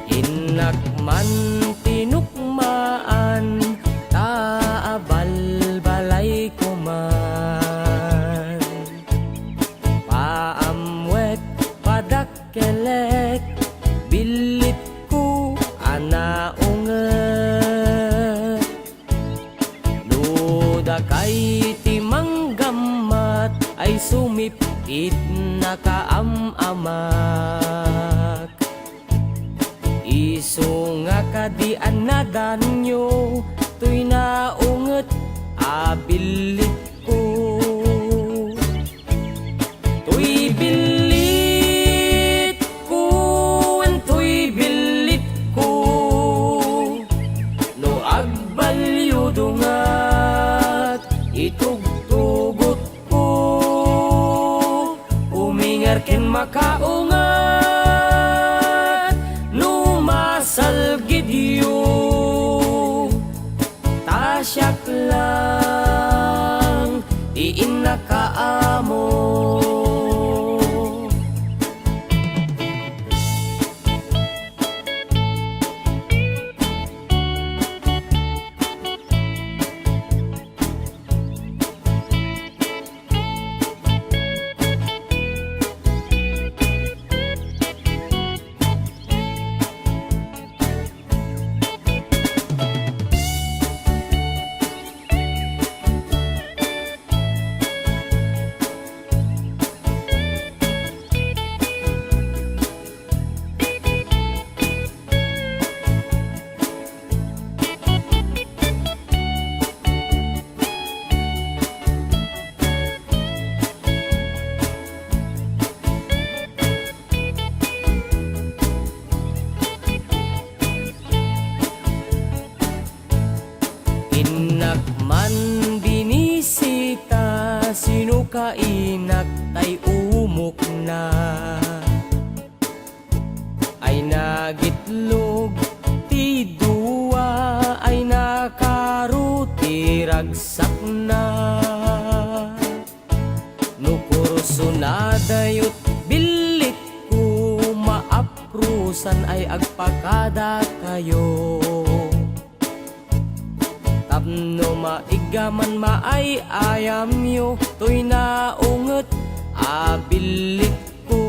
Inakman tinukmaan, taabal balay ko man. Paamwet padakkelek, bilit ko anaunget. Luda kay timanggamat, ay sumipit nakaamamak. Iso nga kadian na danyo, tuy naunget abilit ko. Tuy bilit ko, tuy bilit ko, no agbalyo dungat itugtugot ko. Umingar ken makaungat, salgidyo tasyak lang diin nakaamo. Inakman binisita, sino kainak tay umok na. Ay nagitlog ti duwa, ay nakaruti ragsak na. Nukurso na dayot bilit ko, maaprusan ay agpakada kayo. Tapno maigaman maay ayam yo, tuy naunget abilit ko.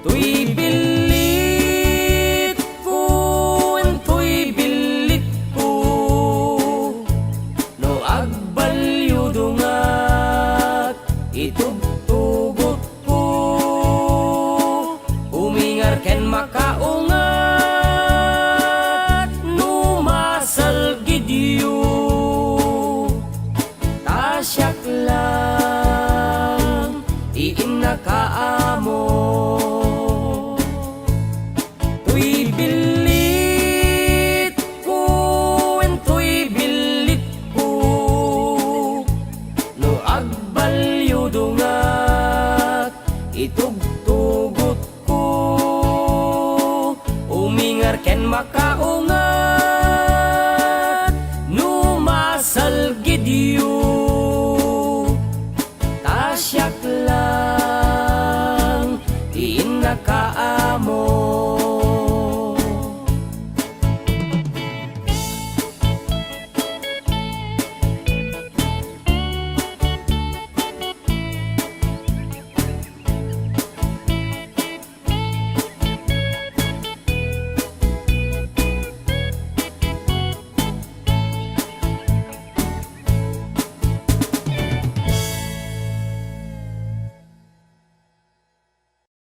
Tuy bilit ko, tuy bilit ko, no agbalyo dungat itugtugot ko. Umingar ken makaungat, tasyak lang diin nakaamo. Tuy bilit ko, tuy bilit ko, no agbalyo dungat itugtugot ko. Umingar ken makaungat, no masalgidyo tasyak lang diin nakaamo.